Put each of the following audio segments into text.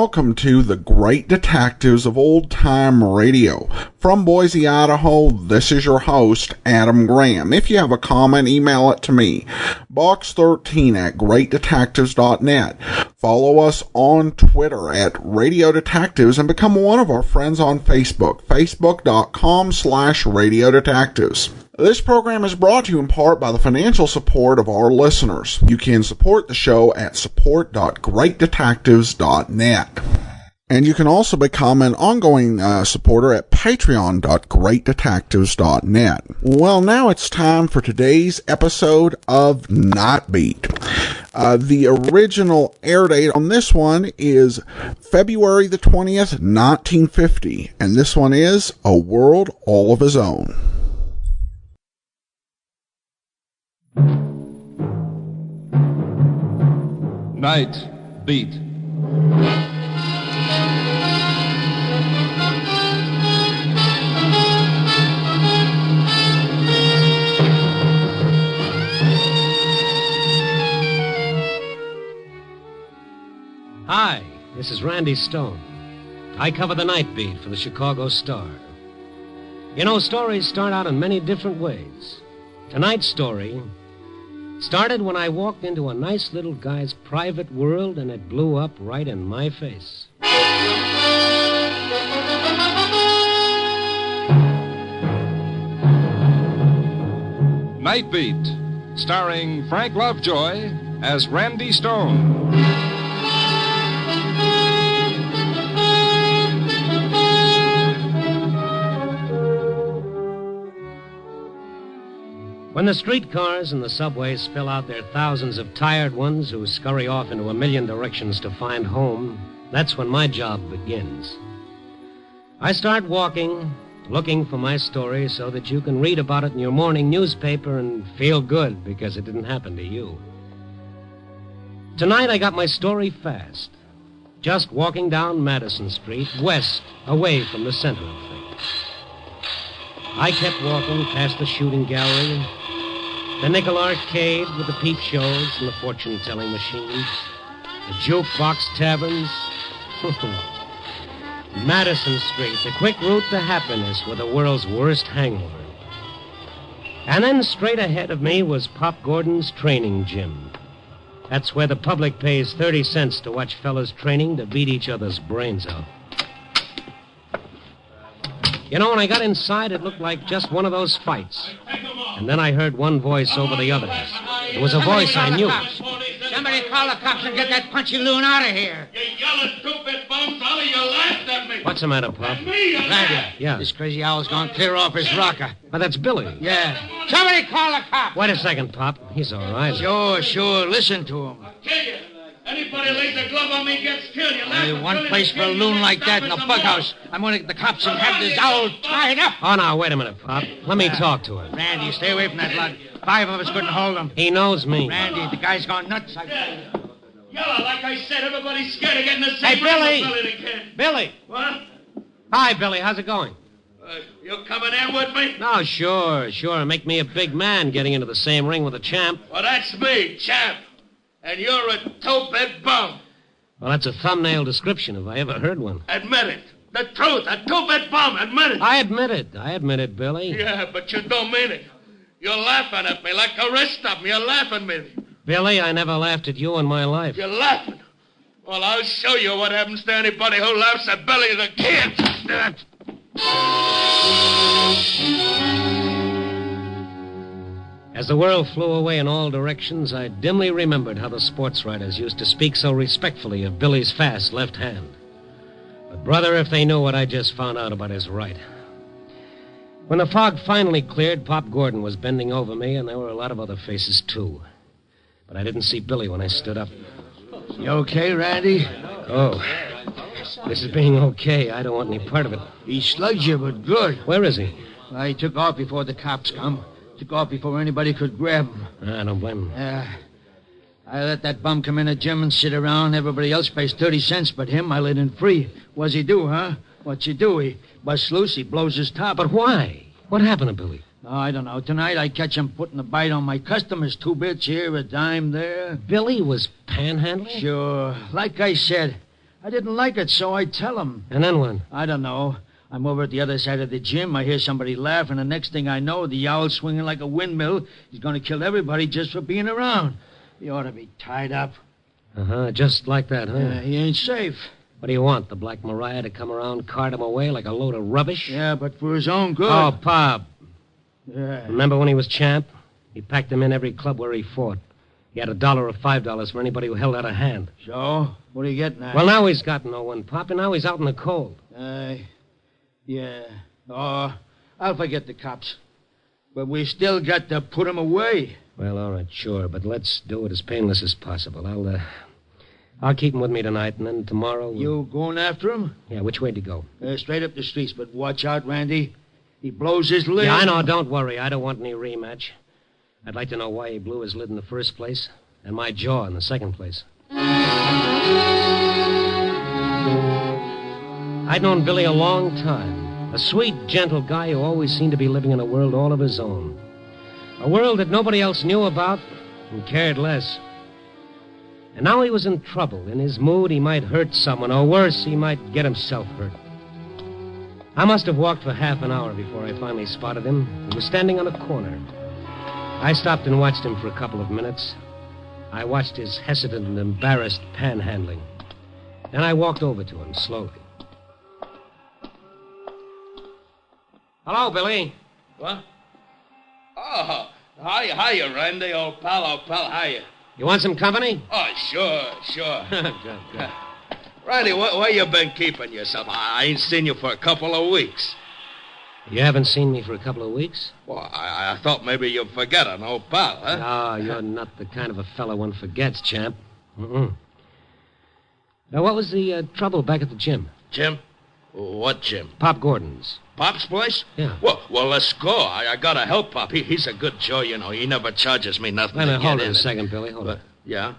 welcome to the Great Detectives of Old Time Radio. From Boise, Idaho, this is your host, Adam Graham. If you have a comment, email it to me, box13@greatdetectives.net. Follow us on Twitter at Radio Detectives and become one of our friends on Facebook, facebook.com/Radio Detectives. This program is brought to you in part by the financial support of our listeners. You can support the show at support.greatdetectives.net. And you can also become an ongoing supporter at patreon.greatdetectives.net. Well, now it's time for today's episode of Nightbeat. The original air date on this one is February the 20th, 1950. And this one is A World All of His Own. Night Beat. Hi, this is Randy Stone. I cover the Night Beat for the Chicago Star. You know, stories start out in many different ways. Tonight's story started when I walked into a nice little guy's private world and it blew up right in my face. Night Beat, starring Frank Lovejoy as Randy Stone. When the streetcars and the subways spill out their thousands of tired ones who scurry off into a million directions to find home, that's when my job begins. I start walking, looking for my story so that you can read about it in your morning newspaper and feel good because it didn't happen to you. Tonight I got my story fast. Just walking down Madison Street, west, away from the center of things. I kept walking past the shooting gallery, the Nickel Arcade with the peep shows and the fortune-telling machines, the jukebox taverns. Madison Street, the quick route to happiness with the world's worst hangover. And then straight ahead of me was Pop Gordon's training gym. That's where the public pays 30 cents to watch fellas training to beat each other's brains out. You know, when I got inside, it looked like just one of those fights. And then I heard one voice over the others. It was a voice I knew. Somebody call the cops and get that punchy loon out of here. You yelling stupid bums, Ollie, you laughed at me. What's the matter, Pop? Randy. Yeah. This crazy owl's gone clear off his rocker. Oh, that's Billy. Yeah. Somebody call the cops. Wait a second, Pop. He's all right. Sure. Listen to him. Kill you. Anybody lays a glove on me gets killed. You laugh. One place for a loon like that in a bughouse. I'm going to get the cops and have this owl tied up. Oh, now, wait a minute, Pop. Let me talk to him. Randy, stay away from that lug. 5 of us couldn't hold him. He knows me. Randy, the guy's gone nuts. Yellow, like I said, everybody's scared of getting the Hey, same Billy. again. Billy. What? Hi, Billy. How's it going? You coming in with me? No, sure. Make me a big man getting into the same ring with a champ. Well, that's me, champ. And you're a toe-bed bum. Well, that's a thumbnail description if I ever heard one. Admit it. The truth, a two-bit bum, admit it. I admit it, Billy. Yeah, but you don't mean it. You're laughing at me like the rest of them. You're laughing at me. Billy, I never laughed at you in my life. You're laughing. Well, I'll show you what happens to anybody who laughs at Billy the Kid. As the world flew away in all directions, I dimly remembered how the sports writers used to speak so respectfully of Billy's fast left hand. But, brother, if they knew what I just found out about his right. When the fog finally cleared, Pop Gordon was bending over me, and there were a lot of other faces, too. But I didn't see Billy when I stood up. You okay, Randy? Oh, this is being okay. I don't want any part of it. He slugged you, but good. Where is he? Well, he took off before the cops come. Took off before anybody could grab him. I don't blame him. I let that bum come in the gym and sit around. Everybody else pays 30 cents, but him, I let in free. What's he do, huh? What's he do? He busts loose, he blows his top. But why? What happened to Billy? Oh, I don't know. Tonight I catch him putting a bite on my customers. 2 bits here, a dime there. Billy was panhandling? Sure. Like I said, I didn't like it, so I tell him. And then what? I don't know. I'm over at the other side of the gym. I hear somebody laugh, and the next thing I know, the owl's swinging like a windmill. He's going to kill everybody just for being around. He ought to be tied up. Uh-huh, just like that, huh? He ain't safe. What do you want, the Black Mariah to come around, cart him away like a load of rubbish? Yeah, but for his own good. Oh, Pop. Yeah. Remember when he was champ? He packed him in every club where he fought. He had $1 or $5 for anybody who held out a hand. So? What are you getting at? Well, now he's got no one, Pop, and now he's out in the cold. Yeah. Oh, I'll forget the cops. But we still got to put him away. Well, all right, sure, but let's do it as painless as possible. I'll keep him with me tonight, and then tomorrow... You going after him? Yeah, which way to go? Straight up the streets, but watch out, Randy. He blows his lid. Yeah, I know, don't worry. I don't want any rematch. I'd like to know why he blew his lid in the first place, and my jaw in the second place. I'd known Billy a long time. A sweet, gentle guy who always seemed to be living in a world all of his own. A world that nobody else knew about and cared less. And now he was in trouble. In his mood, he might hurt someone, or worse, he might get himself hurt. I must have walked for half an hour before I finally spotted him. He was standing on a corner. I stopped and watched him for a couple of minutes. I watched his hesitant and embarrassed panhandling. Then I walked over to him slowly. Hello, Billy. What? Oh, hiya, Randy, old pal, hiya. You want some company? Oh, sure. Good. Randy, where you been keeping yourself? I ain't seen you for a couple of weeks. You haven't seen me for a couple of weeks? Well, I thought maybe you'd forget an old pal, huh? No, you're not the kind of a fellow one forgets, champ. Mm-mm. Now, what was the trouble back at the gym? Jim? What Jim? Pop Gordon's. Pop's place? Yeah. Well, let's go. I gotta help Pop. He's a good Joe, you know. He never charges me nothing. Wait a minute, hold to on get a in. second, Billy. Hold on. Yeah?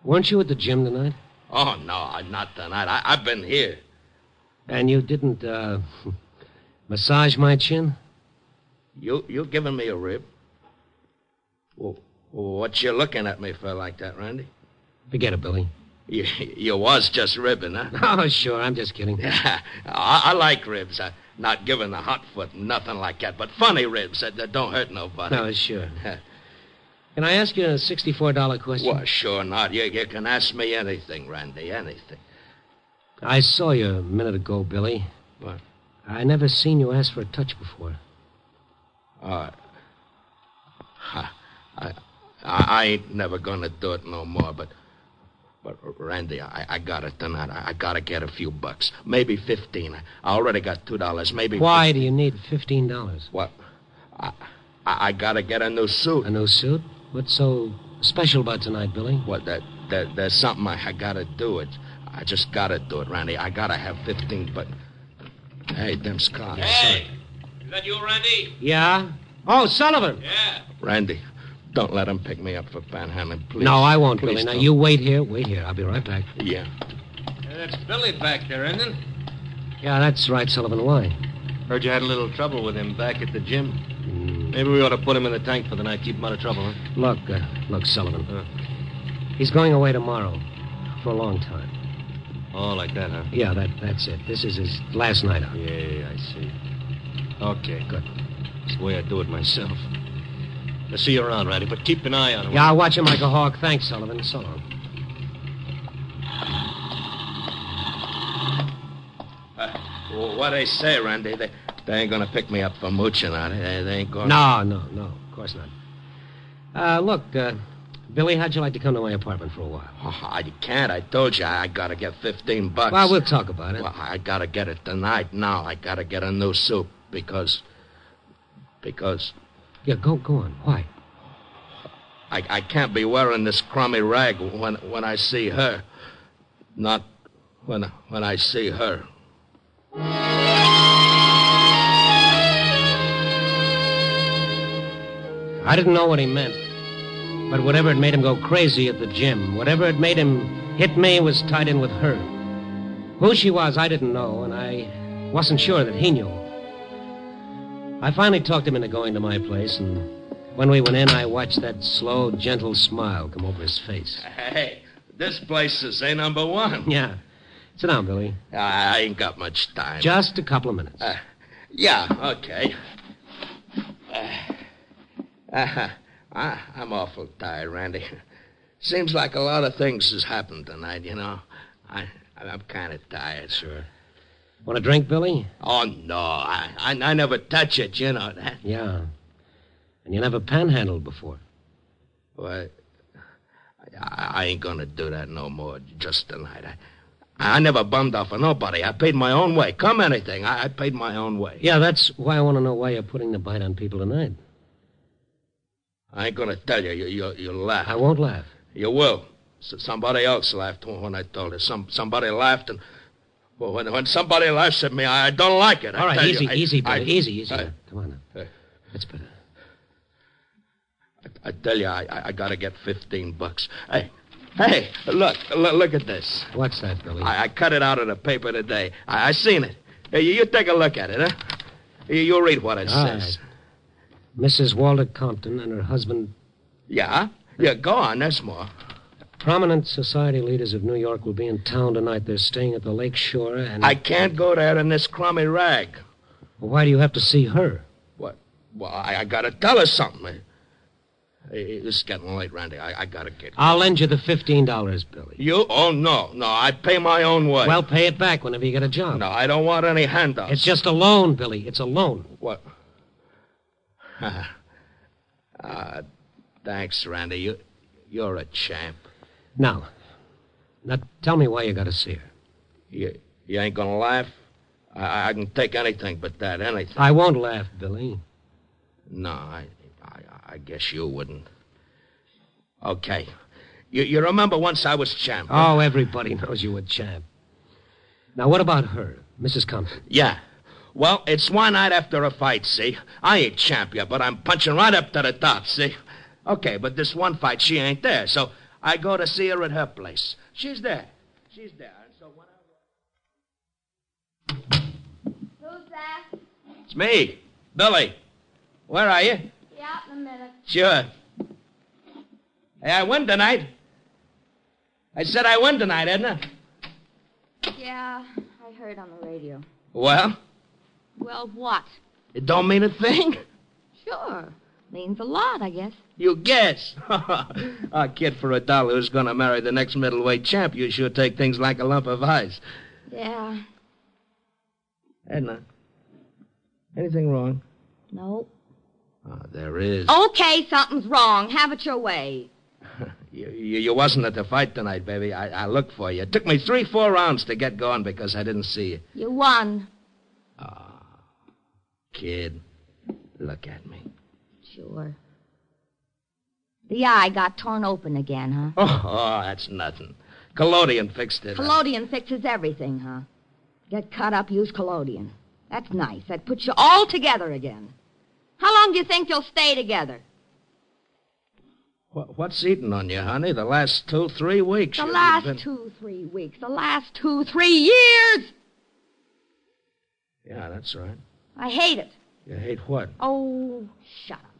Weren't you at the gym tonight? Oh, no, not tonight. I've been here. And you didn't, massage my chin? You giving me a rib? Well, what you looking at me for like that, Randy? Forget it, Billy. You was just ribbing, huh? Oh, sure, I'm just kidding. I like ribs. Not giving the hot foot, nothing like that. But funny ribs that don't hurt nobody. No, sure. Can I ask you a $64 question? Well, sure not. You can ask me anything, Randy, anything. I saw you a minute ago, Billy. What? I never seen you ask for a touch before. I ain't never gonna do it no more, but Randy, I got it tonight. I gotta get a few bucks. Maybe 15. I already got $2. Maybe. Why do you need $15? What? I gotta get a new suit. A new suit? What's so special about tonight, Billy? What, there's something I gotta do. I just gotta do it, Randy. I gotta have 15, but... Hey, them cars. Hey! Is that you, Randy? Yeah? Oh, Sullivan! Yeah. Randy, don't let him pick me up for panhandling, please. No, I won't, Please Billy. Now, don't. you wait here. I'll be right back. Yeah. That's Billy back there, isn't it? Yeah, that's right, Sullivan. Why? Heard you had a little trouble with him back at the gym. Maybe we ought to put him in the tank for the night, keep him out of trouble, huh? Look, Sullivan. He's going away tomorrow. For a long time. Oh, like that, huh? Yeah, that's it. This is his last night out. Yeah, I see. Okay. Good. That's the way I do it myself. I'll see you around, Randy, but keep an eye on him. Yeah, I'll watch him like a hawk. Thanks, Sullivan. So long. What they say, Randy, they ain't gonna pick me up for mooching, are they? They ain't gonna... No, of course not. Look, Billy, how'd you like to come to my apartment for a while? Oh, I can't. I told you I gotta get 15 bucks. Well, we'll talk about it. Well, I gotta get it tonight. Now I gotta get a new suit because... Yeah, go on. Why? I can't be wearing this crummy rag when I see her. Not when I see her. I didn't know what he meant. But whatever had made him go crazy at the gym, whatever had made him hit me was tied in with her. Who she was, I didn't know, and I wasn't sure that he knew. I finally talked him into going to my place, and when we went in, I watched that slow, gentle smile come over his face. Hey, this place is A number 1. Yeah. Sit down, Billy. I ain't got much time. Just a couple of minutes. Yeah, okay. I'm awful tired, Randy. Seems like a lot of things has happened tonight, you know. I'm kind of tired. Sure. Want a drink, Billy? Oh, no. I never touch it, you know that. Yeah. And you never panhandled before. Well, I ain't gonna do that no more just tonight. I never bummed off of nobody. I paid my own way. Come anything, I paid my own way. Yeah, that's why I want to know why you're putting the bite on people tonight. I ain't gonna tell you. You'll laugh. I won't laugh. You will. Somebody else laughed when I told her. Somebody laughed, and well, when somebody laughs at me, I don't like it. All right, easy, Billy. Easy. Come on now. That's better. I tell you, I gotta get $15. Hey, look at this. What's that, Billy? I cut it out of the paper today. I seen it. Hey, you take a look at it, huh? You read what it says. Right. Mrs. Walter Compton and her husband... Yeah? Yeah, go on, there's more. Prominent society leaders of New York will be in town tonight. They're staying at the lake shore and... I can't go there in this crummy rag. Well, why do you have to see her? What? Well, I gotta tell her something. Hey, this is getting late, Randy. I gotta get... I'll lend you the $15, Billy. You? Oh, no. I pay my own way. Well, pay it back whenever you get a job. No, I don't want any handouts. It's just a loan, Billy. It's a loan. What? Thanks, Randy. You're a champ. Now, tell me why you got to see her. You ain't gonna laugh? I can take anything but that, anything. I won't laugh, Billy. No, I guess you wouldn't. Okay. You remember once I was champ? Huh? Oh, everybody knows you were champ. Now, what about her, Mrs. Compton? Yeah. Well, it's one night after a fight, see? I ain't champ yet, but I'm punching right up to the top, see? Okay, but this one fight, she ain't there, so I go to see her at her place. She's there. And so when Who's that? It's me, Billy. Where are you? Yeah, in a minute. Sure. Hey, I win tonight. I said I win tonight, Edna. Yeah, I heard on the radio. Well? Well, what? It don't mean a thing? Sure. Means a lot, I guess. You guess. A kid for $1 who's going to marry the next middleweight champ, you sure take things like a lump of ice. Yeah. Edna, anything wrong? No. Oh, there is. Okay, something's wrong. Have it your way. You wasn't at the fight tonight, baby. I looked for you. It took me 3-4 rounds to get going because I didn't see you. You won. Oh, kid, look at me. Sure. The eye got torn open again, huh? Oh, that's nothing. Collodion fixed it. Collodion fixes everything, huh? Get cut up, use collodion. That's nice. That puts you all together again. How long do you think you'll stay together? What's eating on you, honey? The last 2-3 weeks. The last 2-3 weeks. The last 2-3 years. Yeah, that's right. I hate it. You hate what? Oh, shut up.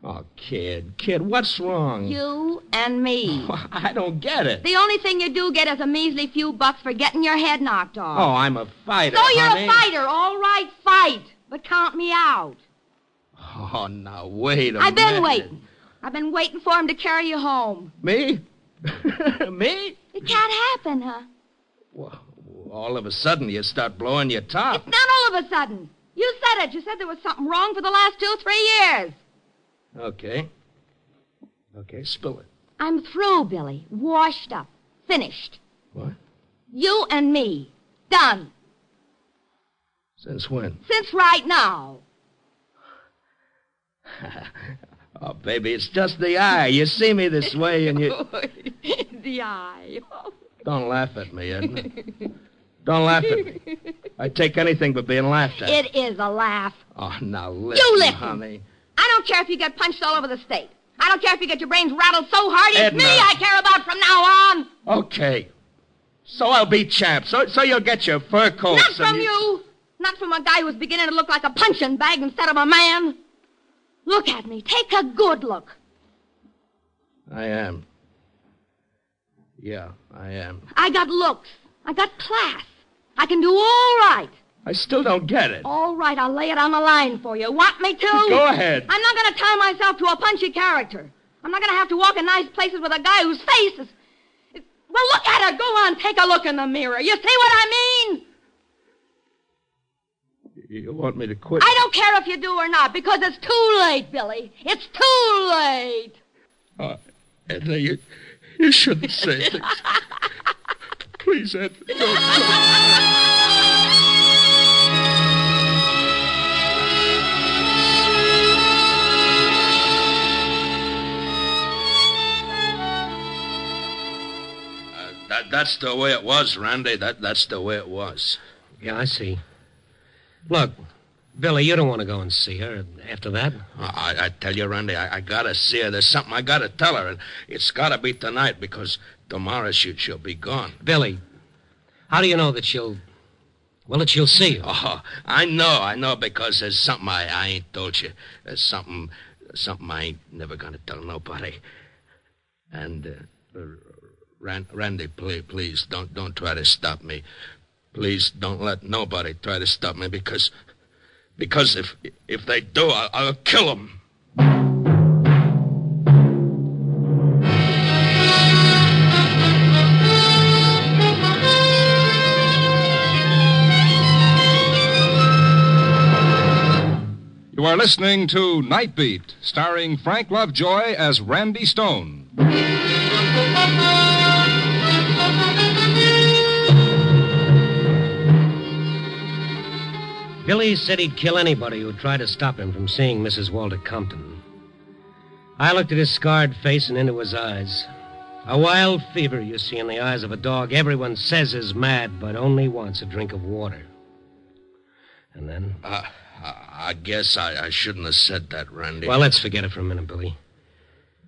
Oh, kid, what's wrong? You and me. I don't get it. The only thing you do get is a measly few bucks for getting your head knocked off. Oh, I'm a fighter, So you're honey. a fighter. All right, fight. But count me out. Oh, now, wait a minute. I've been waiting. I've been waiting for him to carry you home. Me? Me? It can't happen, huh? Well, all of a sudden you start blowing your top. It's not all of a sudden. You said it. You said there was something wrong for the last 2-3 years. Okay, spill it. I'm through, Billy. Washed up. Finished. What? You and me. Done. Since when? Since right now. Oh, baby, it's just the eye. You see me this way and you... The eye. Don't laugh at me, Edna. Don't laugh at me. I take anything but being laughed at. It is a laugh. Oh, now listen, You listen. honey. I don't care if you get punched all over the state. I don't care if you get your brains rattled so hard. It's Edna. me I care about from now on. Okay. So I'll be champ. So you'll get your fur coats. Not from you. Not from a guy who's beginning to look like a punching bag instead of a man. Look at me. Take a good look. I am. Yeah, I am. I got looks. I got class. I can do all right. I still don't get it. All right, I'll lay it on the line for you. Want me to? Go ahead. I'm not going to tie myself to a punchy character. I'm not going to have to walk in nice places with a guy whose face is... Well, look at her. Go on, take a look in the mirror. You see what I mean? You want me to quit? I don't care if you do or not, because it's too late, Billy. It's too late. Edna, you shouldn't say things. Please, Edna, don't. That's the way it was, Randy. That's the way it was. Yeah, I see. Look, Billy, you don't want to go and see her after that? I tell you, Randy, I gotta see her. There's something I gotta tell her, and it's gotta be tonight because tomorrow she'll be gone. Billy, how do you know that she'll see you? Oh, I know, because there's something I ain't told you. There's something I ain't never gonna tell nobody. And, Randy, please, don't try to stop me. Please don't let nobody try to stop me because if they do, I'll kill them. You are listening to Night Beat, starring Frank Lovejoy as Randy Stone. Billy said he'd kill anybody who'd try to stop him from seeing Mrs. Walter Compton. I looked at his scarred face and into his eyes. A wild fever you see in the eyes of a dog everyone says is mad, but only wants a drink of water. And then... I guess I shouldn't have said that, Randy. Well, let's forget it for a minute, Billy.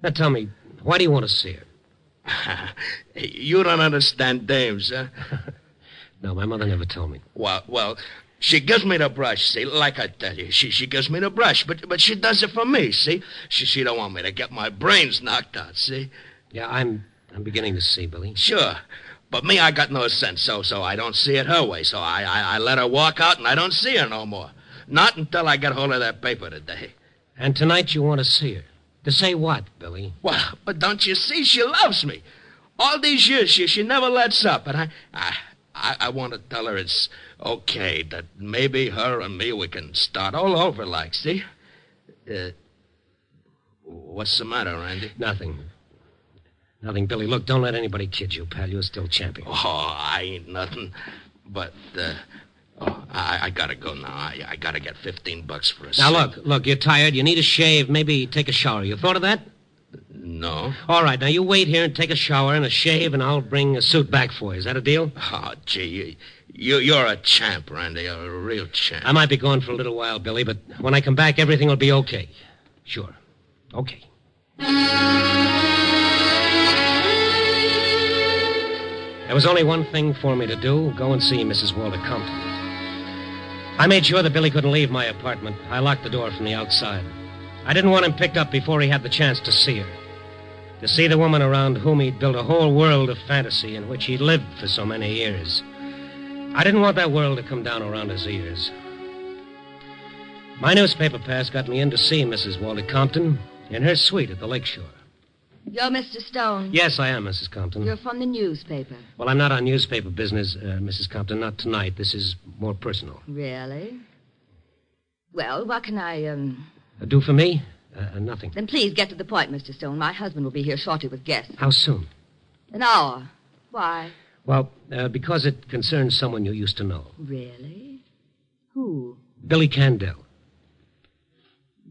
Now tell me, why do you want to see her? You don't understand dames, huh? No, my mother never told me. Well, she gives me the brush, see, like I tell you. She gives me the brush, but she does it for me, see? She don't want me to get my brains knocked out, see? Yeah, I'm beginning to see, Billy. Sure. But me, I got no sense, so I don't see it her way. So I let her walk out, and I don't see her no more. Not until I get hold of that paper today. And tonight you want to see her. To say what, Billy? Well, but don't you see? She loves me. All these years, she never lets up. And I want to tell her it's okay, that maybe her and me, we can start all over like, see? What's the matter, Randy? Nothing, Billy. Look, don't let anybody kid you, pal. You're still champion. Oh, I ain't nothing. But, I gotta go now. I gotta get $15 for a suit. Now, look, you're tired. You need a shave. Maybe take a shower. You thought of that? No. All right, now you wait here and take a shower and a shave, and I'll bring a suit back for you. Is that a deal? Oh, gee, you're a champ, Randy. You're a real champ. I might be gone for a little while, Billy, but when I come back, everything will be okay. Sure. Okay. There was only one thing for me to do, go and see Mrs. Walter Compton. I made sure that Billy couldn't leave my apartment. I locked the door from the outside. I didn't want him picked up before he had the chance to see her. To see the woman around whom he'd built a whole world of fantasy in which he'd lived for so many years. I didn't want that world to come down around his ears. My newspaper pass got me in to see Mrs. Walter Compton in her suite at the lakeshore. You're Mr. Stone? Yes, I am, Mrs. Compton. You're from the newspaper. Well, I'm not on newspaper business, Mrs. Compton. Not tonight. This is more personal. Really? Well, what can I, Do for me? Nothing. Then please get to the point, Mr. Stone. My husband will be here shortly with guests. How soon? An hour. Why? Well, because it concerns someone you used to know. Really? Who? Billy Candell.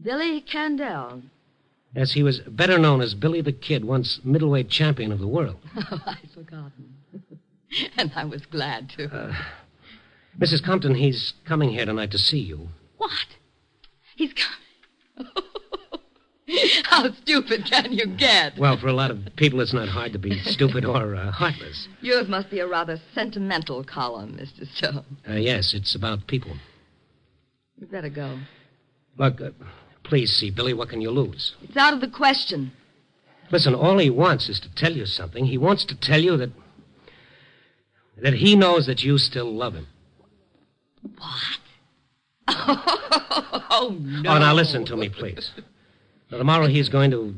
Billy Candell. Yes, he was better known as Billy the Kid, once middleweight champion of the world. Oh, I'd forgotten. And I was glad to. Mrs. Compton, he's coming here tonight to see you. What? He's coming? How stupid can you get? Well, for a lot of people, it's not hard to be stupid or heartless. Yours must be a rather sentimental column, Mr. Stone. Yes, it's about people. You'd better go. Look, please see, Billy, what can you lose? It's out of the question. Listen, all he wants is to tell you something. He wants to tell you that... That he knows that you still love him. What? Oh, no. Oh, now listen to me, please. Now, tomorrow he's going to...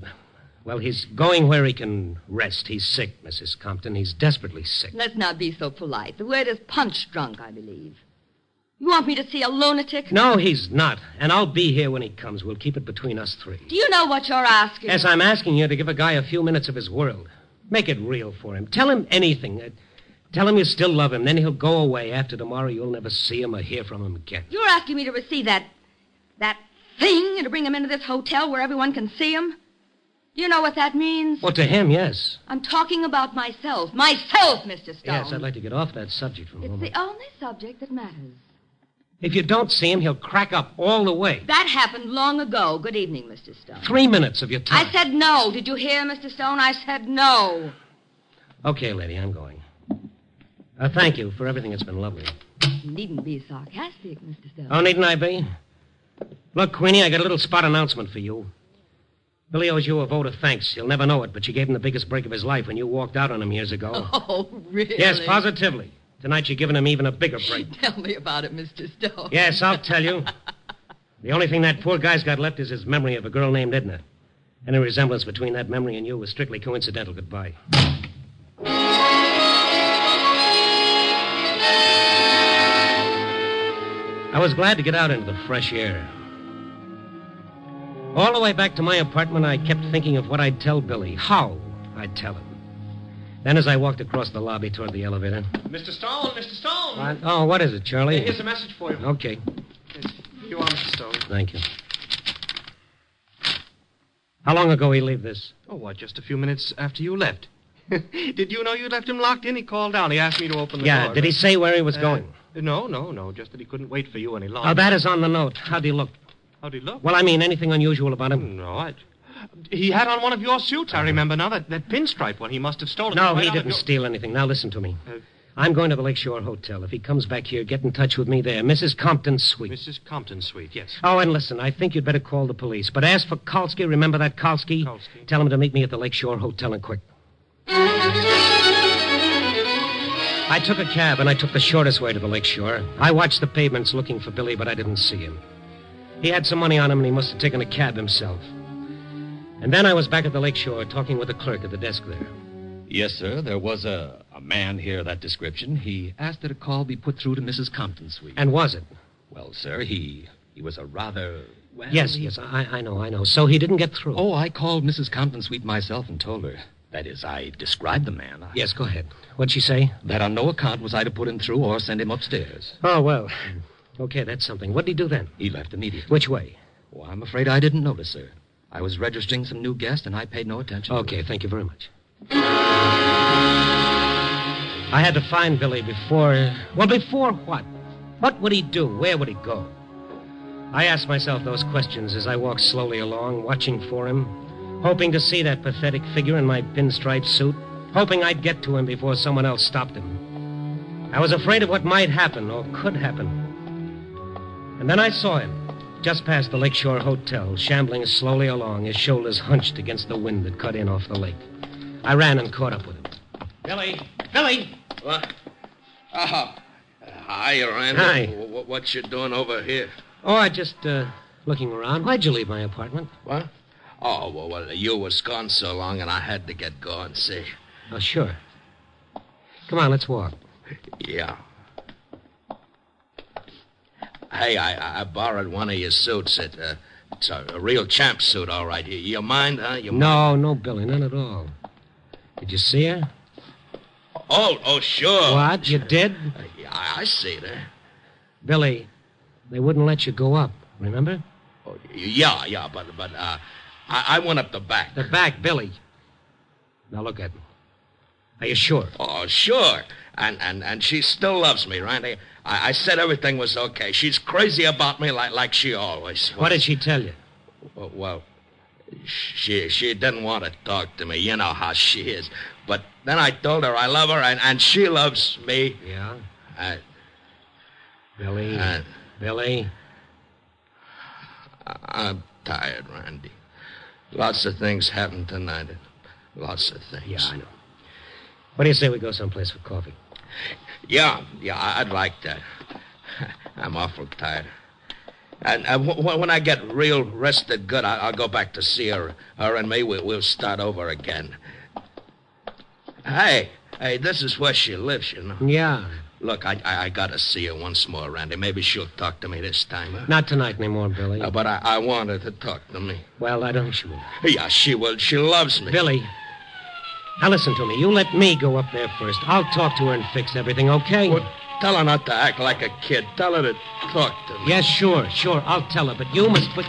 Well, he's going where he can rest. He's sick, Mrs. Compton. He's desperately sick. Let's not be so polite. The word is punch drunk, I believe. You want me to see a lunatic? No, he's not. And I'll be here when he comes. We'll keep it between us three. Do you know what you're asking? Yes, I'm asking you to give a guy a few minutes of his world. Make it real for him. Tell him anything. Tell him you still love him. Then he'll go away. After tomorrow, you'll never see him or hear from him again. You're asking me to receive that thing and to bring him into this hotel where everyone can see him? Do you know what that means? Well, to him, yes. I'm talking about myself. Myself, Mr. Stone. Yes, I'd like to get off that subject for a moment. It's the only subject that matters. If you don't see him, he'll crack up all the way. That happened long ago. Good evening, Mr. Stone. 3 minutes of your time. I said no. Did you hear, Mr. Stone? I said no. Okay, lady, I'm going. Thank you for everything. It's been lovely. You needn't be sarcastic, Mr. Stone. Oh, needn't I be? Look, Queenie, I got a little spot announcement for you. Billy owes you a vote of thanks. He'll never know it, but you gave him the biggest break of his life when you walked out on him years ago. Oh, really? Yes, positively. Tonight you're giving him even a bigger break. Tell me about it, Mr. Stone. Yes, I'll tell you. The only thing that poor guy's got left is his memory of a girl named Edna. Any resemblance between that memory and you was strictly coincidental. Goodbye. I was glad to get out into the fresh air. All the way back to my apartment, I kept thinking of what I'd tell Billy, how I'd tell him. Then as I walked across the lobby toward the elevator... Mr. Stone, Mr. Stone! What? Oh, what is it, Charlie? Here's a message for you. Okay. Here you are, Mr. Stone. Thank you. How long ago he leave this? Oh, what, just a few minutes after you left. Did you know you'd left him locked in? He called down. He asked me to open the door. Yeah, did he say where he was going? No. Just that he couldn't wait for you any longer. Oh, that is on the note. How'd he look? How'd he look? Well, I mean, anything unusual about him? No, he had on one of your suits, I remember now. That pinstripe one he must have stolen. No, right he out of didn't your... steal anything. Now, listen to me. I'm going to the Lakeshore Hotel. If he comes back here, get in touch with me there. Mrs. Compton's suite. Mrs. Compton's suite, yes. Oh, and listen, I think you'd better call the police. But ask for Kalski. Remember that Kalski? Kalski. Tell him to meet me at the Lakeshore Hotel and quick. I took a cab, and I took the shortest way to the Lakeshore. I watched the pavements looking for Billy, but I didn't see him. He had some money on him, and he must have taken a cab himself. And then I was back at the Lakeshore talking with the clerk at the desk there. Yes, sir. There was a man here of that description. He asked that a call be put through to Mrs. Compton's suite. And was it? Well, sir, he was a rather... Well, yes, I know. So he didn't get through. Oh, I called Mrs. Compton's suite myself and told her. That is, I described the man. Yes, go ahead. What'd she say? That on no account was I to put him through or send him upstairs. Oh, well. Okay, that's something. What'd he do then? He left immediately. Which way? Oh, I'm afraid I didn't notice, sir. I was registering some new guests, and I paid no attention. Okay, thank you very much. I had to find Billy before... Well, before what? What would he do? Where would he go? I asked myself those questions as I walked slowly along, watching for him, hoping to see that pathetic figure in my pinstripe suit, hoping I'd get to him before someone else stopped him. I was afraid of what might happen or could happen. And then I saw him, just past the Lakeshore Hotel, shambling slowly along, his shoulders hunched against the wind that cut in off the lake. I ran and caught up with him. Billy! Billy! What? Oh, hi, Randy. Hi. What you doing over here? Oh, I just, looking around. Why'd you leave my apartment? What? Oh, well, you was gone so long, and I had to get going, see? Oh, sure. Come on, let's walk. Yeah. Hey, I borrowed one of your suits. It's a real champ suit, all right. You mind, huh? No, Billy, none at all. Did you see her? Oh, sure. What? You did? Yeah, I see her. Billy, they wouldn't let you go up, remember? Oh, yeah, but I went up the back. The back, Billy. Now look at me. Are you sure? Oh, sure. And she still loves me, Randy. I said everything was okay. She's crazy about me like she always was. What did she tell you? Well, she didn't want to talk to me. You know how she is. But then I told her I love her, and she loves me. Yeah? Billy. Billy? I'm tired, Randy. Lots of things happened tonight. Lots of things. Yeah, I know. What do you say we go someplace for coffee? Yeah, I'd like that. I'm awful tired. And when I get real rested good, I'll go back to see her. Her and me, we'll start over again. Hey, this is where she lives, you know. Yeah. Look, I gotta see her once more, Randy. Maybe she'll talk to me this time. Huh? Not tonight anymore, Billy. But I want her to talk to me. Well, why don't you? Yeah, she will. She loves me. Billy, now listen to me. You let me go up there first. I'll talk to her and fix everything, okay? Well, tell her not to act like a kid. Tell her to talk to me. Yes, sure. I'll tell her, but you must put...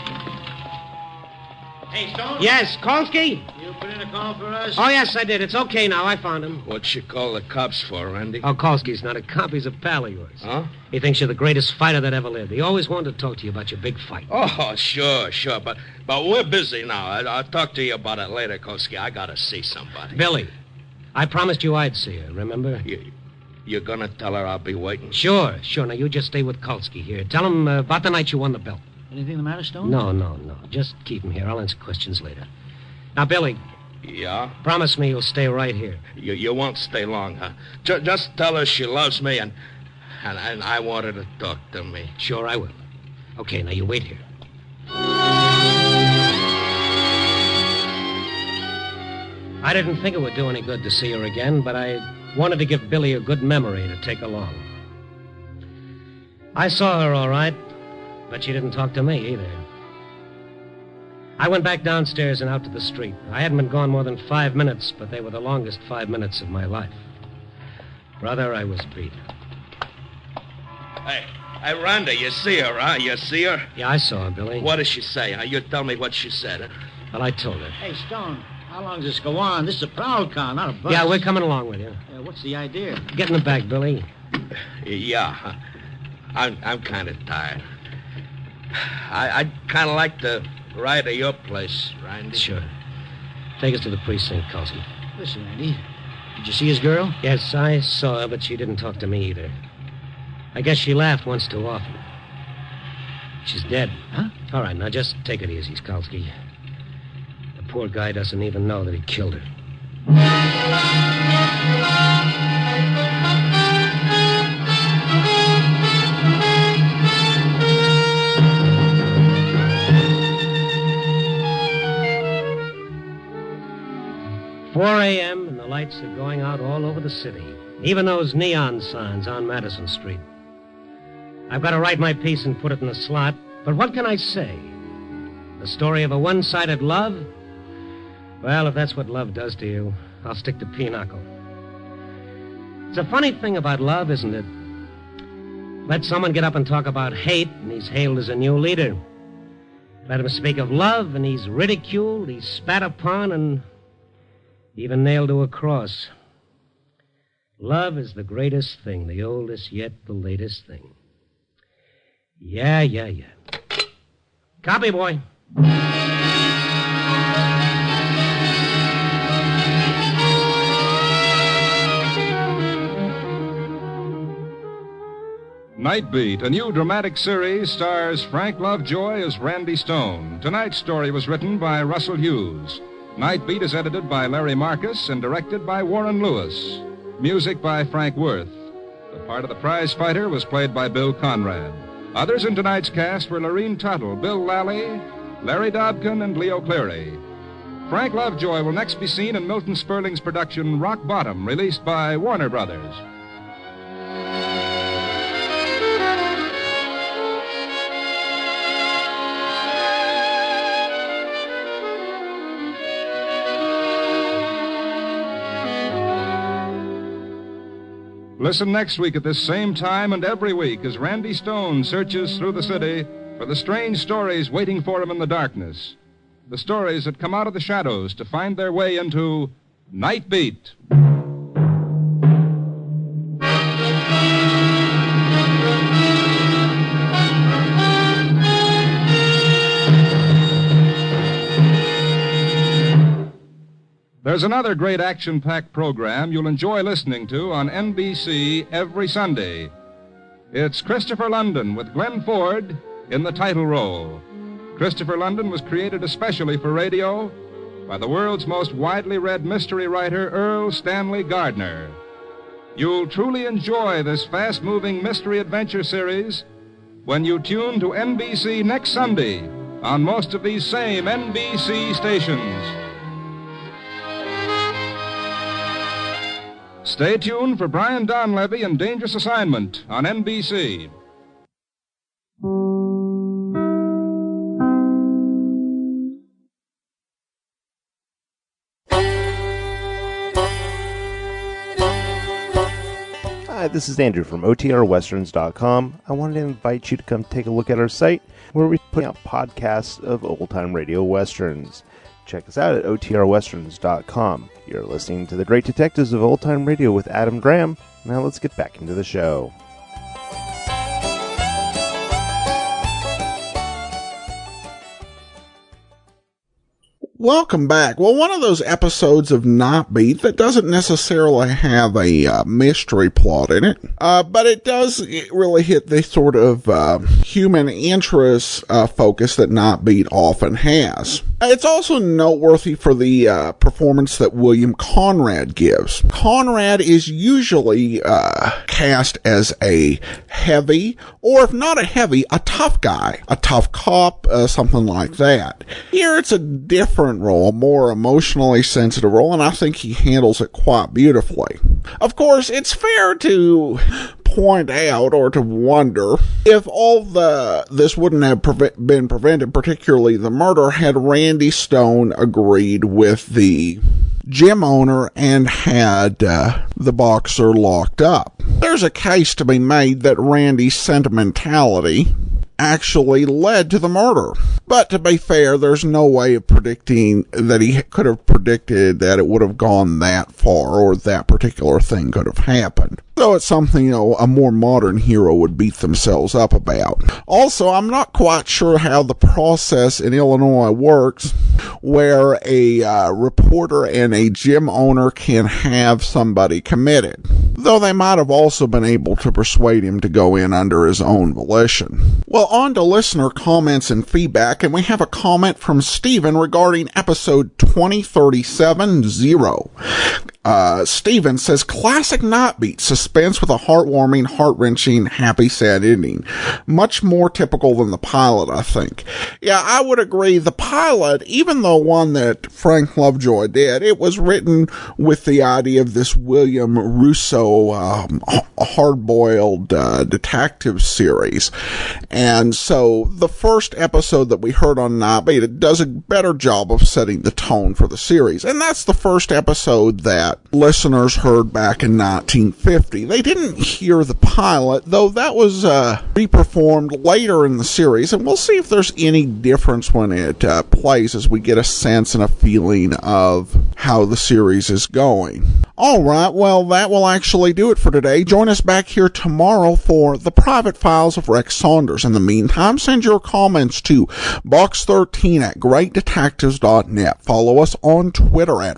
Hey, Stone? Yes, Kolsky? You put in a call for us? Oh, yes, I did. It's okay now. I found him. What'd she call the cops for, Randy? Oh, Kolsky's not a cop. He's a pal of yours. Huh? He thinks you're the greatest fighter that ever lived. He always wanted to talk to you about your big fight. Oh, sure. But we're busy now. I'll talk to you about it later, Kolsky. I gotta see somebody. Billy, I promised you I'd see her, remember? You're gonna tell her I'll be waiting? Sure. Now, you just stay with Kolsky here. Tell him about the night you won the belt. Anything the matter, Stone? No. Just keep him here. I'll answer questions later. Now, Billy. Yeah? Promise me you'll stay right here. You won't stay long, huh? Just tell her she loves me and I want her to talk to me. Sure, I will. Okay, now you wait here. I didn't think it would do any good to see her again, but I wanted to give Billy a good memory to take along. I saw her all right, but she didn't talk to me either. I went back downstairs and out to the street. I hadn't been gone more than 5 minutes, but they were the longest 5 minutes of my life. Brother, I was beat. Hey, Rhonda, you see her, huh? You see her? Yeah, I saw her, Billy. What does she say, huh? You tell me what she said, huh? Well, I told her. Hey, Stone, how long does this go on? This is a prowl car, not a bus. Yeah, we're coming along with you. What's the idea? Get in the back, Billy. Yeah, I'm kind of tired. I'd kind of like to ride to your place, Randy. Sure. Take us to the precinct, Kolsky. Listen, Randy, did you see his girl? Yes, I saw her, but she didn't talk to me either. I guess she laughed once too often. She's dead. Huh? All right, now just take it easy, Kolsky. The poor guy doesn't even know that he killed her. 4 a.m. and the lights are going out all over the city. Even those neon signs on Madison Street. I've got to write my piece and put it in the slot, but what can I say? The story of a one-sided love? Well, if that's what love does to you, I'll stick to pinochle. It's a funny thing about love, isn't it? Let someone get up and talk about hate, and he's hailed as a new leader. Let him speak of love, and he's ridiculed, he's spat upon, and even nailed to a cross. Love is the greatest thing, the oldest yet the latest thing. Yeah. Copy, boy. Night Beat, a new dramatic series, stars Frank Lovejoy as Randy Stone. Tonight's story was written by Russell Hughes. Night Beat is edited by Larry Marcus and directed by Warren Lewis. Music by Frank Worth. The part of the prize fighter was played by Bill Conrad. Others in tonight's cast were Lorene Tuttle, Bill Lally, Larry Dobkin, and Leo Cleary. Frank Lovejoy will next be seen in Milton Sperling's production Rock Bottom, released by Warner Brothers. Listen next week at this same time and every week as Randy Stone searches through the city for the strange stories waiting for him in the darkness. The stories that come out of the shadows to find their way into Night Beat. There's another great action-packed program you'll enjoy listening to on NBC every Sunday. It's Christopher London with Glenn Ford in the title role. Christopher London was created especially for radio by the world's most widely read mystery writer, Earl Stanley Gardner. You'll truly enjoy this fast-moving mystery adventure series when you tune to NBC next Sunday on most of these same NBC stations. Stay tuned for Brian Donlevy and Dangerous Assignment on NBC. Hi, this is Andrew from OTRWesterns.com. I wanted to invite you to come take a look at our site where we put out podcasts of old-time radio westerns. Check us out at OTRWesterns.com. You're listening to The Great Detectives of Old Time Radio with Adam Graham. Now let's get back into the show. Welcome back. Well, one of those episodes of Not Beat that doesn't necessarily have a mystery plot in it, but it does really hit the sort of human interest focus that Not Beat often has. It's also noteworthy for the performance that William Conrad gives. Conrad is usually cast as a heavy, or if not a heavy, a tough guy, a tough cop, something like that. Here it's a different role, a more emotionally sensitive role, and I think he handles it quite beautifully. Of course, it's fair to point out or to wonder if all this wouldn't have been prevented, particularly the murder, had Randy Stone agreed with the gym owner and had the boxer locked up. There's a case to be made that Randy's sentimentality actually led to the murder. But to be fair, there's no way of predicting that he could have predicted that it would have gone that far or that particular thing could have happened. So it's something, a more modern hero would beat themselves up about. Also, I'm not quite sure how the process in Illinois works where a reporter and a gym owner can have somebody committed, though they might have also been able to persuade him to go in under his own volition. Well, on to listener comments and feedback, and we have a comment from Stephen regarding episode 2037-0. Stephen says, classic Not Beat, suspense with a heartwarming, heart-wrenching, happy, sad ending. Much more typical than the pilot, I think. Yeah, I would agree. The pilot, even though one that Frank Lovejoy did, it was written with the idea of this William Russo hard-boiled detective series. And so the first episode that we heard on Not Beat, it does a better job of setting the tone for the series. And that's the first episode that listeners heard back in 1950. They didn't hear the pilot, though that was reperformed later in the series, and we'll see if there's any difference when it plays as we get a sense and a feeling of how the series is going. Alright, well, that will actually do it for today. Join us back here tomorrow for The Private Files of Rex Saunders. In the meantime, send your comments to box13 at greatdetectives.net. Follow us on Twitter at